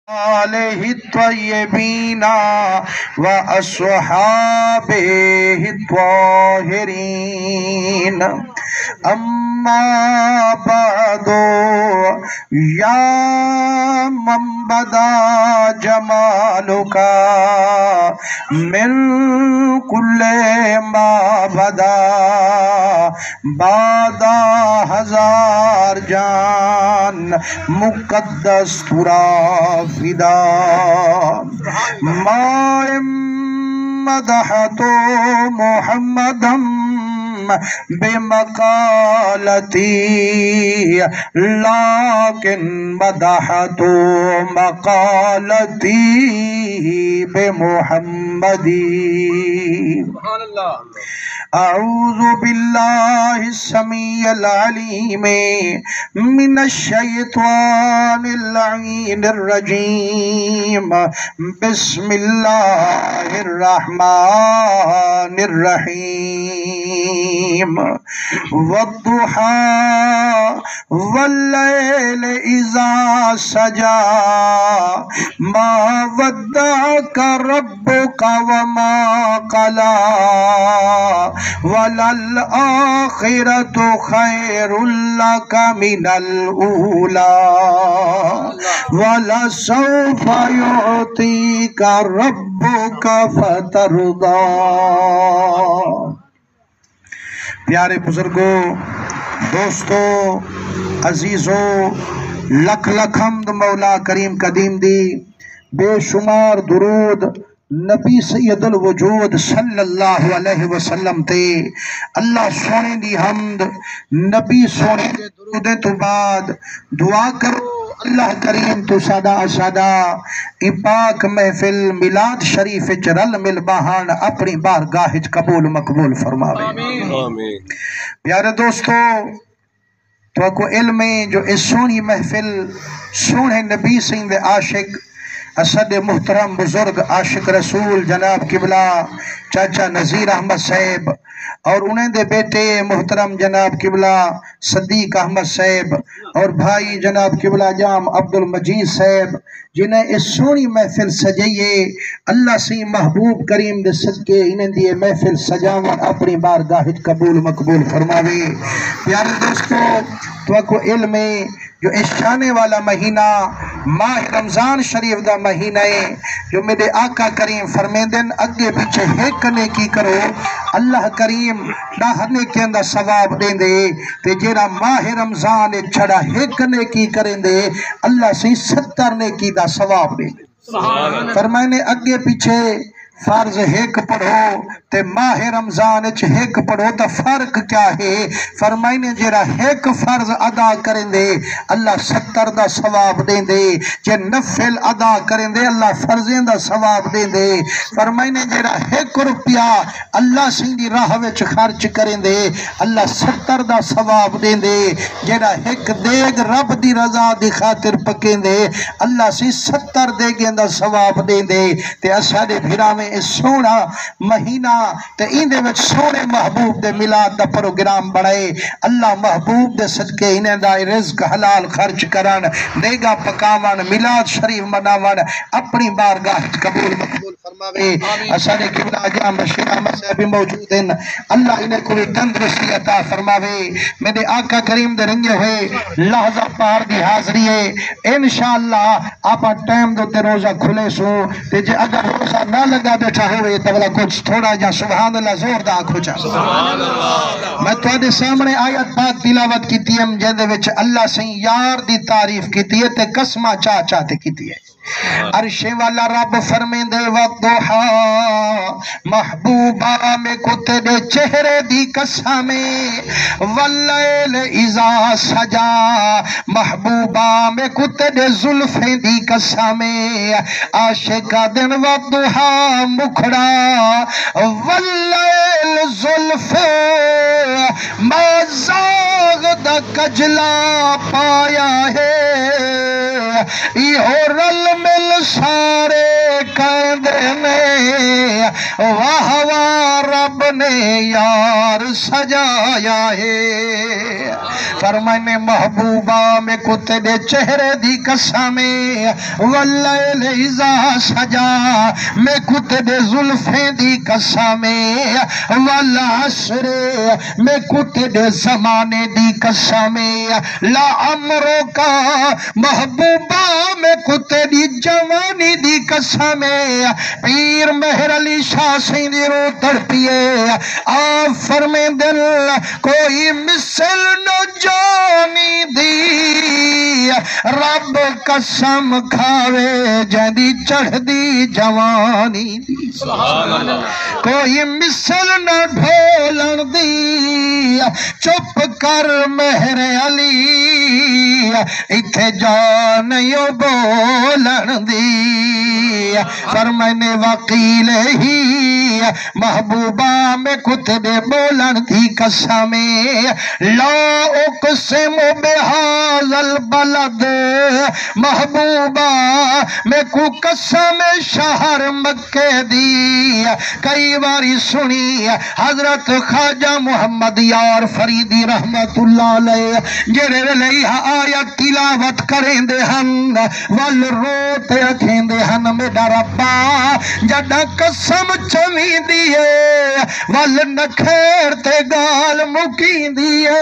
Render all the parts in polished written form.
آلہ الطیبین و اصحابہ الطاہرین اما بعد یا من بدا جمالک من کل ما بدا بعد ہزار جان مقدس ترا فدا ما مدحت محمدا بمقالتی لیکن مدحت مقالتی بمحمدی سبحان اللہ اعوذ باللہ السمیع العلیم من الشیطان اللعین الرجیم بسم اللہ الرحمن الرحیم والضحى واللیل اذا سجا ما ودعك ربك وما قلى وَلَلْآخِرَةُ خَيْرٌ لَكَ مِنَ الْأُولَى وَلَسَوْفَ يُعْطِيكَ رَبُّكَ فَتَرْضَى پیارے بزرگوں، دوستوں، عزیزوں، لکھ لکھ حمد مولا کریم قدیم دی، بے شمار درود نبی سید الوجود صلی اللہ علیہ وسلم تے اللہ سونے دی حمد نبی سونے دے درودے تو بعد دعا کرو اللہ کریم تو سادہ ای پاک محفل میلاد شریف رل مل بہان اپنی بارگاہ قبول مقبول فرماوے آمین پیارے دوستو تو کو علم ہے جو اس سونی محفل سونے نبی سید عاشق اسد محترم بزرگ عاشق رسول جناب قبلہ چاچا نذیر احمد صاحب اور انہیں دے بیٹے محترم جناب قبلہ صدیق احمد صاحب اور بھائی جناب قبلہ جام عبدالمجید صاحب جنہیں اس سونی محفل سجائیے اللہ سے محبوب کریم دے صدقے انہیں دیئے محفل سجاون اپنی بارگاہ قبول مقبول فرماوے پیارے دوستو تو کو علم ہے جو اس شانے والا مہینہ ماہ رمضان شریف دا مہینہ ہے جو میرے آقا کریم فرمیندن اگے پیچھے ہیکنے کی کرو اللہ کریم ڈاہنے کے اندر ثواب دیں دے تے جیرا ماہ رمضان چھڑا ہیکنے کی کریں دے اللہ سے 70 نے کی دا ثواب دیں دے فرمائنے اگے پیچھے فرض ایک پڑھو تے ماہ رمضان ایک پڑھو تا فرق کیا ہے فرمائنے جیرا ایک فرض ادا کریں دے اللہ 70 دا ثواب دیں دے جے نفل ادا کریں دے اللہ فرضیں دا ثواب دیں دے فرمائنے جیرا 1 روپیہ اللہ سیندی راہ وچ خرچ کریں دے اللہ 70 دا ثواب دیں دے جیرا 1 دیگ رب دی رضا دی خاطر پکیں دے اللہ سی 70 دیگیں دا ثواب دیں دے تے اسادے بھیرا میں اس سونا مہینہ تے اندے وچ سونے محبوب دے میلاد دا پروگرام بڑھائے اللہ محبوب دے صدقے انہیں دا رزق حلال خرچ کرن دیگا پکاون میلاد شریف مناون اپنی بارگاہ قبول مقبول فرماوے اسانے قبلہ جام بشیر احمد صاحب موجود ہیں اللہ انہیں کوئی تندرستی عطا فرماوے میرے آقا کریم دے رنگے ہوئے لحظہ پار دی حاضری ہے انشاءاللہ آپا ٹائم دو تے روزہ کھلے سو تے جے اگر روزہ نہ لگا بیٹھا ہوئے تو بلا کچھ تھوڑا جا سبحان اللہ زور دا کھوچا سبحان اللہ میں تو آدھے سامنے آیت پاک تلاوت کی تیم جیدے وچ اللہ سے یار دی تعریف کی تیئے تے قسمہ چاہتے کی تیئے عرش والا رب فرمین دے وضحا محبوبہ میں کتے دے چہرے دی قسمیں واللیل اذا سجا محبوبہ میں کتے دے زلفیں دی قسمیں عاشقہ دن وضحا مکھڑا واللیل زلفیں مازاغ دا کجلا پایا ہے ایہو رل مل سارے کہندے نے واہ واہ رب نے یار سجایا ہے فرمانے محبوبہ میں کو تیرے چہرے دی قسم واللیل اذا سجا میں کو تیرے زلفیں دی قسم والعصر میں کو تیرے زمانے دی قسم لا عمرو کا محبوبہ میں کو تیری جوانی دی قسم پیر مہر علی شاہ سیندی رو تڑپیے آپ فرمے دل کوئی مثل نہ جانی دی رب قسم کھاوے جدی چڑھ دی جوانی دی کوئی مثل نہ ڈھولن دی چپ کر مہر علی اتھے جانیو بولن دی فرمانے وقیل ہی محبوبہ میں کتنے بولن دی قسم لا اقسم بہذا البلد محبوبہ میں کو قسم شہر مکہ دی کئی باری سنی حضرت خواجہ محمد یار فریدی رحمت اللہ علیہ جرے لئیہ آیت تلاوت کریں دے ہن وال روتے رکھیں دے ہن میڈا ربا جڑا قسم چویں دیئے وال نکھیرتے گال مکیں دیئے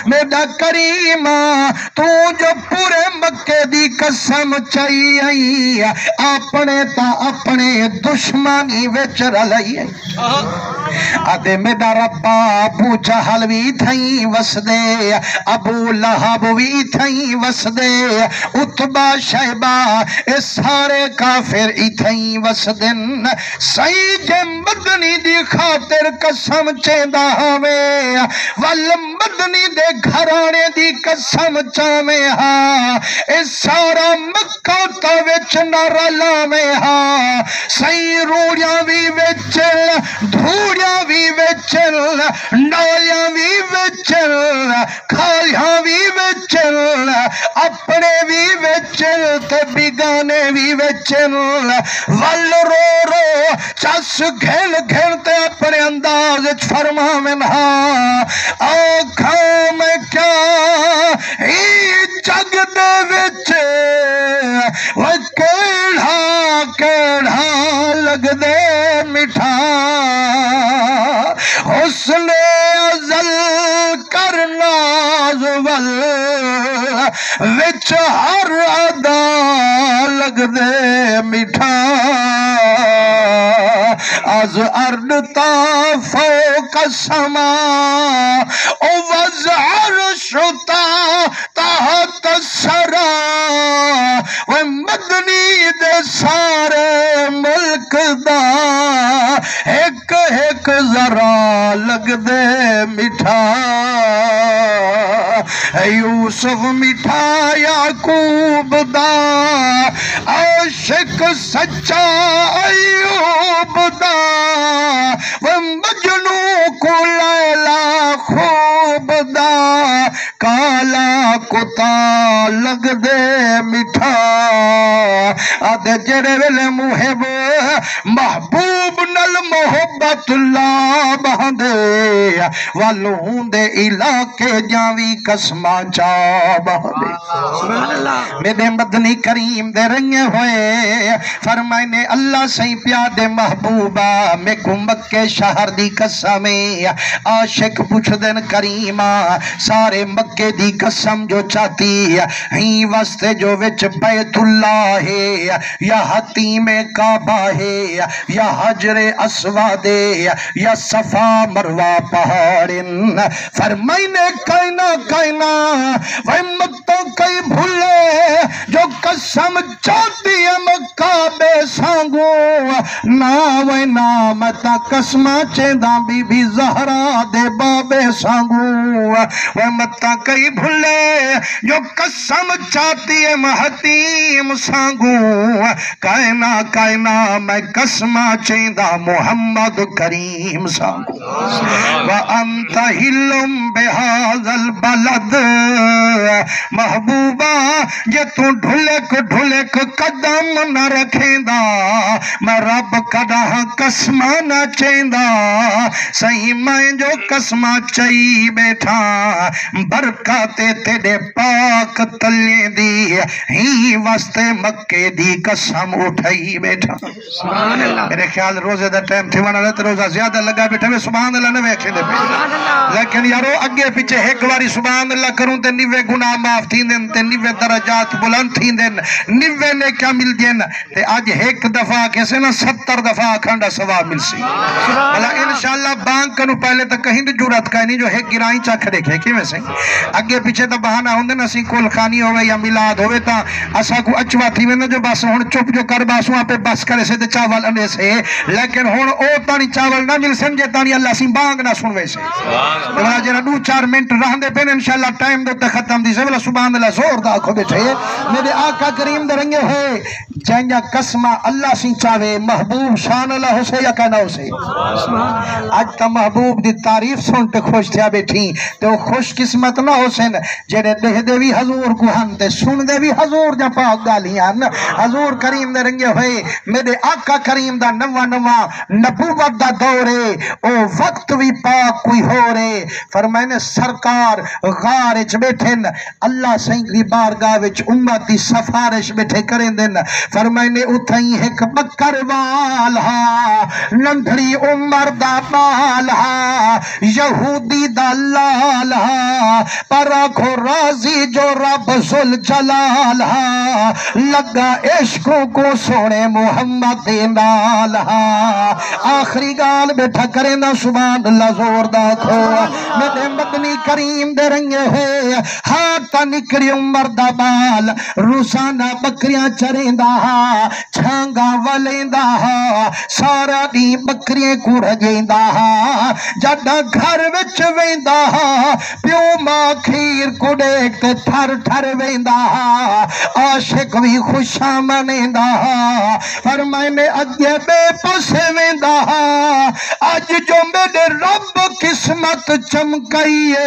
میڈا کریمہ تو جو پورے مکے دی قسم چاہیے اپنے تا اپنے دشمنی وچ رلائیے آدھے میڈا ربا ابو جہل بھی تھائیں وس دے ابو لہب بھی تھائیں وس دے اتبا شہبہ اس سارے کافر تھائیں وس دن سید مدنی دی خاطر قسم چیندہ ہمیں والمدنی دے گھرانے دی قسم چاہمیں ہاں اس سارا مکہ تا وچ نرلا میں ہاں سی روڑیاں بھی وچل دھوڑیاں بھی وچل نالیاں بھی وچل کھالیاں بھی وچل اپنے بھی وچل تے بگانے بھی وچل ول رو رو چس گھن گھن تے اپنے انداز فرما منہا آنکھوں میں کیا ہی جگ دے وچے وہ کیڑھا کیڑھا لگ دے مٹھا حسن ازل کرنا زول وچ ہر ادا لگ دے مٹھا از ارد تا فوق السما او وزعر شتا تحت السرا و مدنی دے سارے ملک دا ایک ایک ذرا لگ دے مٹھا یوسف مٹھا یعقوب دا عاشق سچا ایوب دا و مجنو کو لیلا خوب دا کالا کتا لگ دے مٹھا آدھے جرے ویلے محب محبوب نل محبت اللہ بہندے والوں دے علاقے جاوی قسمہ چا بہندے میرے مدنی کریم دے رنگے ہوئے فرمائنے اللہ سہی پیادے محبوبہ میں کو مکے شہر دی قسمیں عاشق پوچھ دن کریمہ سارے مکے دی قسم جو چاہتی ہی وستے جو وچ بیت اللہ ہے یا حتیم کعبہ ہے یا حجر اسود یا صفا مروہ پہاڑن فرمائنے کائنا کائنا وہمتوں کئی بھولے جو قسم چاہتی ہے مکہ بے سانگو نام نام تا قسمہ چیندہ بی بی زہرا دے بابے سانگو وہ متا کئی بھلے جو قسم چاہتی ہے حتیم سانگو کائنا کائنا میں قسمہ چیندہ محمد کریم سانگو وَأَنْتَ ہِلُّم بِهَذَا الْبَلَدِ محبوبہ یہ تو ڈھلک قدم نہ رکھیں دا میں رب کڑا قسمہ نہ چیندہ صحیح میں جو قسمہ چاہی بیٹھا برکات تیرے پاک تلے دی ہی واسطے مکے دی قسم اٹھائی بیٹھا میرے خیال روزے دا ٹائم تھی وانا لیتے روزہ زیادہ لگا بیٹھا میں سبحان اللہ نوے کھیلے پہ لیکن یارو اگے پیچھے ایک واری سبحان اللہ کروں تے نیوے گناہ معاف تھی دن تے نیوے درجات بلند تھی دن نیوے نے کیا مل دین تے آج ایک دفعہ کیسے نا 70 دفعہ کھانڈا ثواب مل سی بلا انشاءاللہ بانک کنو پہلے تک کہیں دی جورت کہیں نہیں جو ایک گرائیں چاہ کھڑے کھے کی میں سے اگے پیچھے تا بہانہ ہوندے نا سی کول خانی ہوئے یا ملاد ہوئے تا اسا کو اچوا تھی میں جو بس ہون چپ جو کر باسو وہاں پہ بس کرے سے تے چاول اندے سے لیکن ہون او تانی چاول نہ مل سن جے تانی اللہ سی بانگ نہ سنوے سے بلا جنہ 2-4 منٹ رہن دے پین انشاءاللہ ٹائم دے تے ختم دی سے بلا سبحان اللہ زور دا کھو بیٹھے میرے آقا کریم دے رنگے ہے جائنجا قسمہ اللہ سی چاہے محبوب شان اللہ ہو سے یا کہنا ہو سے آج تا محبوب دی تعریف سنتے خوش تھیا بیٹھی تو خوش قسمت نہ ہو سن جنہیں دے دے بھی حضور کو ہنتے سن دے بھی حضور جا پاک گالیاں حضور کریم دے رنگے ہوئے میرے آقا کریم دا نوا نبوت دا دورے او وقت بھی پاک کوئی ہو رے فرمائنے سرکار غارج بیٹھن اللہ سنگری بارگاہ وچ امتی سفارش بیٹھے کریں دن فرمائنے اتھائی ایک بکر والا نندھری عمر دا بالا یہودی دا لالا پر آنکھو راضی جو رب ذل جلالا لگا عشقوں کو سونے محمد نالا آخری گال بیٹھا کریں نا سبحان اللہ زور دا کھو میرے مدنی کریم دے رنگے ہوئے ہاتھا نکری عمر دا بال روزانہ بکریاں چریں دا چھانگا والیں دا سارا دی بکریاں کو رجیں دا جڑا گھر وچ ویں دا پیو ماں کھیر کو دیکھتے تھر تھر ویں دا عاشق بھی خوشا منیں دا فرمائنے اگے بے پسے ویں دا آج جو میرے رب قسمت چمکائیے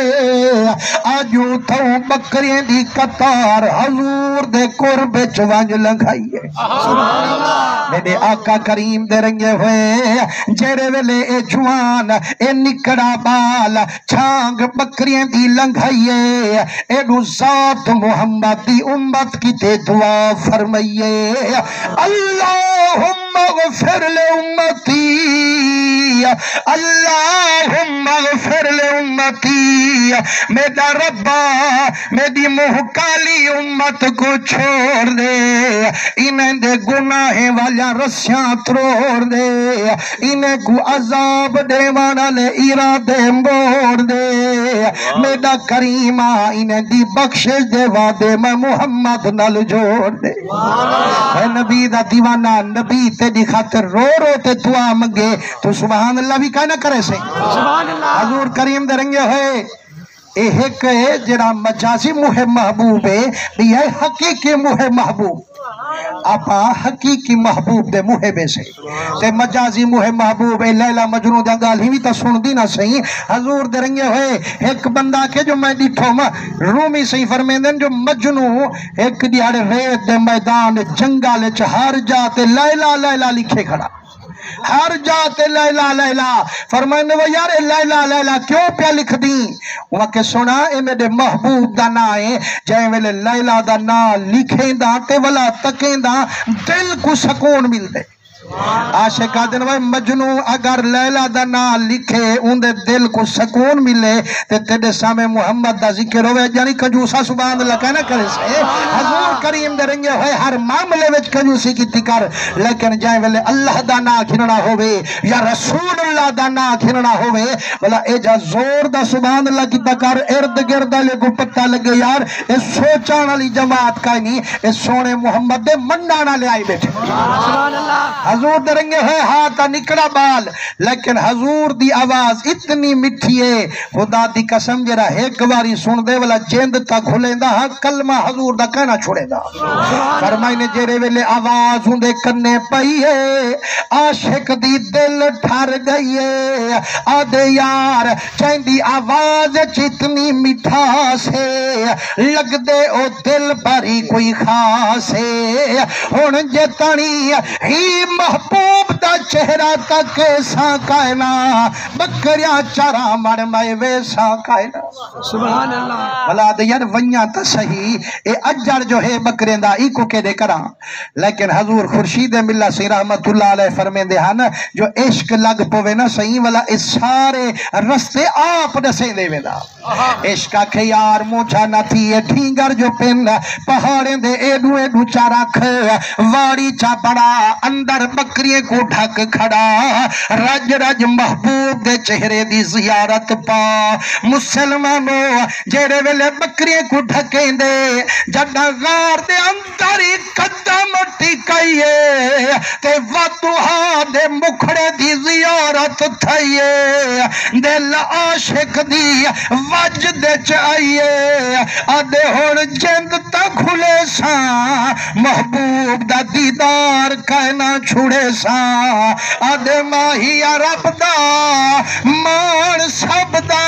آجو تھو بکریں دی قطار حضور دے قرب چوانج لگائیے میرے آقا کریم دے رنگے ہوئے جیرے ویلے اے جوان اے نکڑا بال چھانگ بکریں دی لنگائیے اے نو ذات محمد دی امت کی تے دعا فرمائیے اللہم اغفر لے امتی اللہم اغفر لے امتی میرا ربا میری محکالی امت کو چھوڑ دے انہیں دے گناہ والا رسیاں تروڑ دے انہیں کو عذاب دے وانا لے ارادے موڑ دے میرا کریمہ انہیں دی بخشش دے وعدے میں محمد نال جوڑ دے اے نبی دا دیوانہ نبی تے دی خاطر رو رو تے دعا مگے تو سبحان اللہ بھی کہنا کرے سے حضور کریم دے رنگے ہوئے ایک ہے جڑا مجازی موہ محبوب ہے یہ حقیقی موہ محبوب آپا حقیقی محبوب دے موہ بے سے تے مجازی موہ محبوب ہے لیلہ مجنون دے گال ہی بھی تا سن دی نہ صحیح حضور دے رنگے ہوئے ایک بندہ کے جو میں دیٹھو رومی صحیح فرمیندن جو مجنون ایک دیارے ریت دے میدان جنگالے چہار جاتے لیلہ لیلہ لکھے کھڑا ہر جاتے لیلہ لیلہ فرمائنے وہ یار لیلہ لیلہ کیوں پیا لکھ دیں وہاں کے سنا اے میرے محبوب دا نائے جائیں ویلے لیلہ دا نا لکھیں دا تے ولا تکیں دا دل کو سکون مل دے عاشقہ دن وہ مجنون اگر لیلہ دا نا لکھے ان دے دل کو سکون ملے تے تیرے سامنے محمد دا ذکر ہوئے یعنی کنجوسا سبحان اللہ کہنا کرے سے حضور کریم دے رنگے ہوئے ہر معاملے وچ کنجوسی کی تکر لیکن جائیں ویلے اللہ دا نا کھننا ہوئے یا رسول اللہ دا نا کھننا ہوئے بلا اے جا زور دا سبحان اللہ کی تکر ارد گردہ لے کو پتہ لگے یار اس سوچان علی جماعت کا نہیں اس سونے محمد دے منانا لے آئی بیٹھے سبحان اللہ حضور دے رنگے ہوئے ہاتھ نکڑا بال لیکن حضور دی آواز اتنی مٹھی ہے خدا دی قسم جرا ایک باری سن دے والا جیند تا کھلیندا ہاں کلمہ حضور دا کہنا چھوڑے دا فرمائی نے جیرے ویلے آواز ہوں دے کرنے پئی ہے عاشق دی دل ٹھر گئی ہے آدھے یار چاہندی آواز چتنی مٹھا سے لگ دے او دل پری کوئی خاص ہے ہن جے تانی ہی محبوب دا چہرہ تک سا کائنا بکریاں چارا مر میں ویسا کائنا سبحان اللہ بلاد یار ونیاں تا صحیح اے اجر جو ہے بکریں دا ای کو کے دے کرا لیکن حضور خورشید ملہ سی رحمت اللہ علیہ فرمیں دے ہاں جو عشق لگ پوے نا صحیح والا اس سارے رستے آپ نسیں دے ویدہ عشق آکھے یار موچا نہ تھی یہ ٹھینگر جو پن پہاڑیں دے ایڈو چارا کھ واری چا پڑا اندر بکریے کو ڈھک کھڑا رج رج محبوب دے چہرے دی زیارت پا مسلمانوں جیرے ویلے بکریے کو ڈھکیں دے جڑا غار دے اندری قدم ٹکائیے تے وطوہا دے مکھڑے دی زیارت تھائیے دل عاشق دی وجد چاہیے آدھے ہون جند تا کھلے سا محبوب دا دیدار کہنا چھوڑے سا آدھے ماہی عرب دا مان سب دا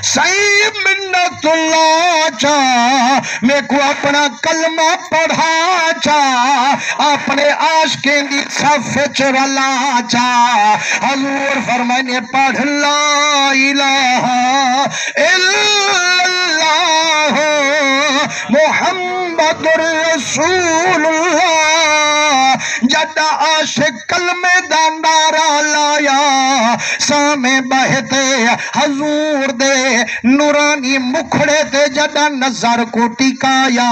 سی منت اللہ چاہ میں کو اپنا کلمہ پڑھا چاہ اپنے عاشقیں دی صف چرلا چاہ حضور فرمانے پڑھ لا الہ الا اللہ محمد رسول اللہ جڑا عاشق کلمے دا نعرہ لایا سامے بہتے حضور دے نورانی مکھڑے تے جڑا نظر کو ٹکایا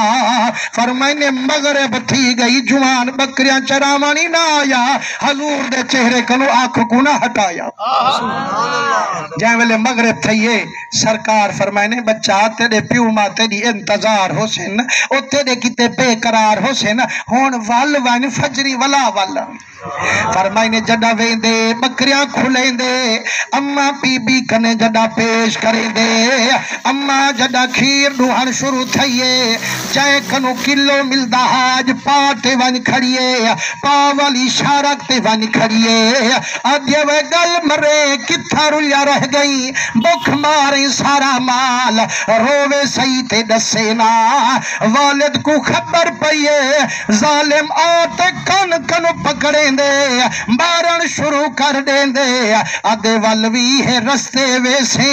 فرمائنے مغرب تھی گئی جوان بکریاں چراوانی نہ آیا حضور دے چہرے کنو آنکھ کو نہ ہٹایا جائیں ویلے مغرب تھئیے سرکار فرمائنے بچہ تیرے پیو ماں تیری انتظار ہو سن او تیرے کتے بے قرار ہو سن ہون وال وان فجری ولا والا فرمائنے جڑا وین دے بکریاں کھلیں دے اممہ بی بی کنے جڑا پیش کریں دے اممہ جڑا کھیر ڈوہن شروع تھئیے جائے کنو کلو ملدہ آج پاتے وان کھڑیے پاوالی شارکتے وان کھڑیے آدھے وے گل مرے کتھا رلیا رہ گئی بکھ ماریں سارا مال روے سیتے دسینا والد کو خبر پئیے ظالم آتے کن کن پکڑیں دے بارن شروع کر دیں دے آدھے والوی ہے رستے ویسے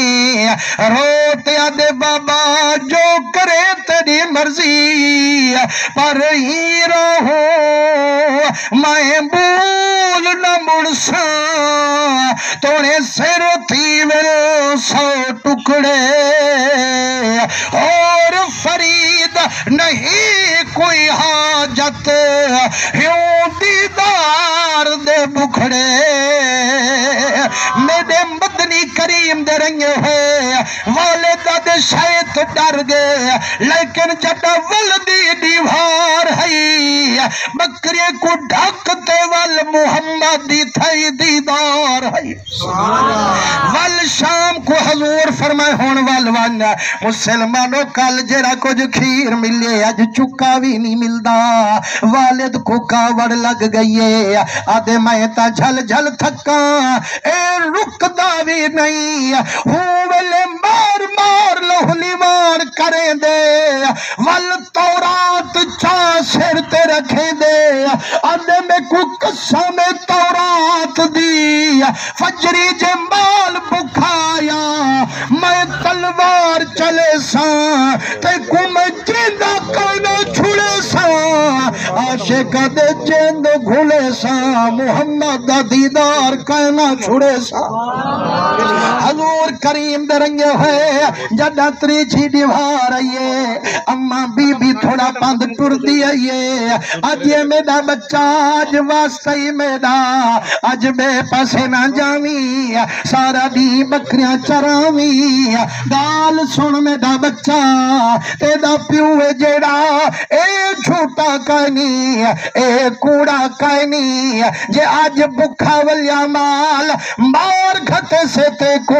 روتے آدھے بابا جو کرے تیری مرضی پر ہی رہو میں بول نہ مڑسا توڑے سیرو تھی میرے سو ٹکڑے اور فرید نہیں کوئی حاجت یوں دیدار دے بکھڑے میرے مدنی کریم دے رنگے ہوئے والدہ دے شیط ڈر گئے لیکن جب ولدی دیوار ہے بکری کو ڈھکتے وال محمدی تھائی دیدار ہے وال شام کو حضور فرمائے ہون والوان مسلمانوں کل جرا کچھ کھیر ملے اج چکا بھی نہیں ملدا والد کو کاوڑ لگ گئی ہے آدھے میں تا جھل جھل تھکا اے رکدا بھی نہیں ہوئے مار مار لہلی مار کریں دے وال تورات چاہ سر تے رکھیں دے آدھے میں کو قسم تورات دی فجری جمال بکھایا میں تلوار چلے سا تے کو میں جیندہ کانا چھوڑے سا عاشق دے جیند گھولے سا محمد دا دیدار کانا چھوڑے سا حضور کریم دے رنگے ہوئے جدہ تریچی دیوار آئیے اماں بی بی تھوڑا پاند ٹر دی آئیے آج یہ میرا بچہ آج واسطہ ہی میرا آج بے پاسے نہ جاوی سارا دی بکریاں چراوی گال سن میرا بچہ تیدا پیوے جیڑا اے جھوٹا کائنی اے کوڑا کائنی جے آج بکھا والیا مال مار گھتے سے تے کو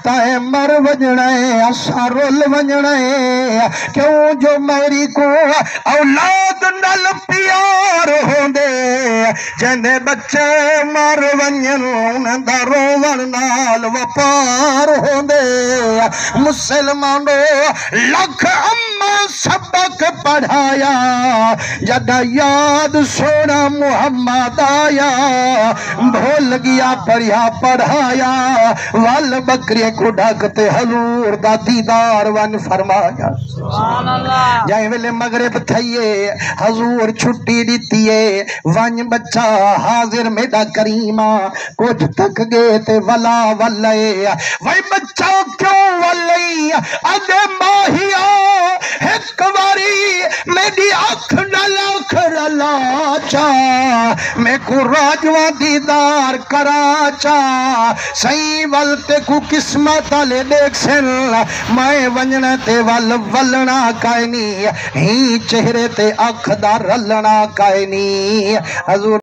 تائے مر وجڑے اسارول وجڑے کیوں جو میری کو اولاد نل پیار ہوں دے جنے بچے مر ونجن درو ورنال وپار ہوں دے مسلمانوں لکھ امہ سبق پڑھایا جدہ یاد سونا محمد آیا بھول گیا پڑھیا پڑھایا وال بکری کو ڈھکتے حضور دا دیدار ون فرمایا جائیں ویلے مغرب تھئیے حضور چھٹی دیتیے ون بچہ حاضر میڈا کریمہ کچھ تک گئے تے ولا ولے وہی بچہ کیوں ولے اگے ماہیا ایک واری میری اکھ نلکھ رلا چاہ میں کو راجوہ دیدار کرا چاہ سہی ولتے کو قسمت لے دیکھ سن میں ونجنے تے ولنا کائنی ہی چہرے تے اکھ دا رلنا کائنی حضور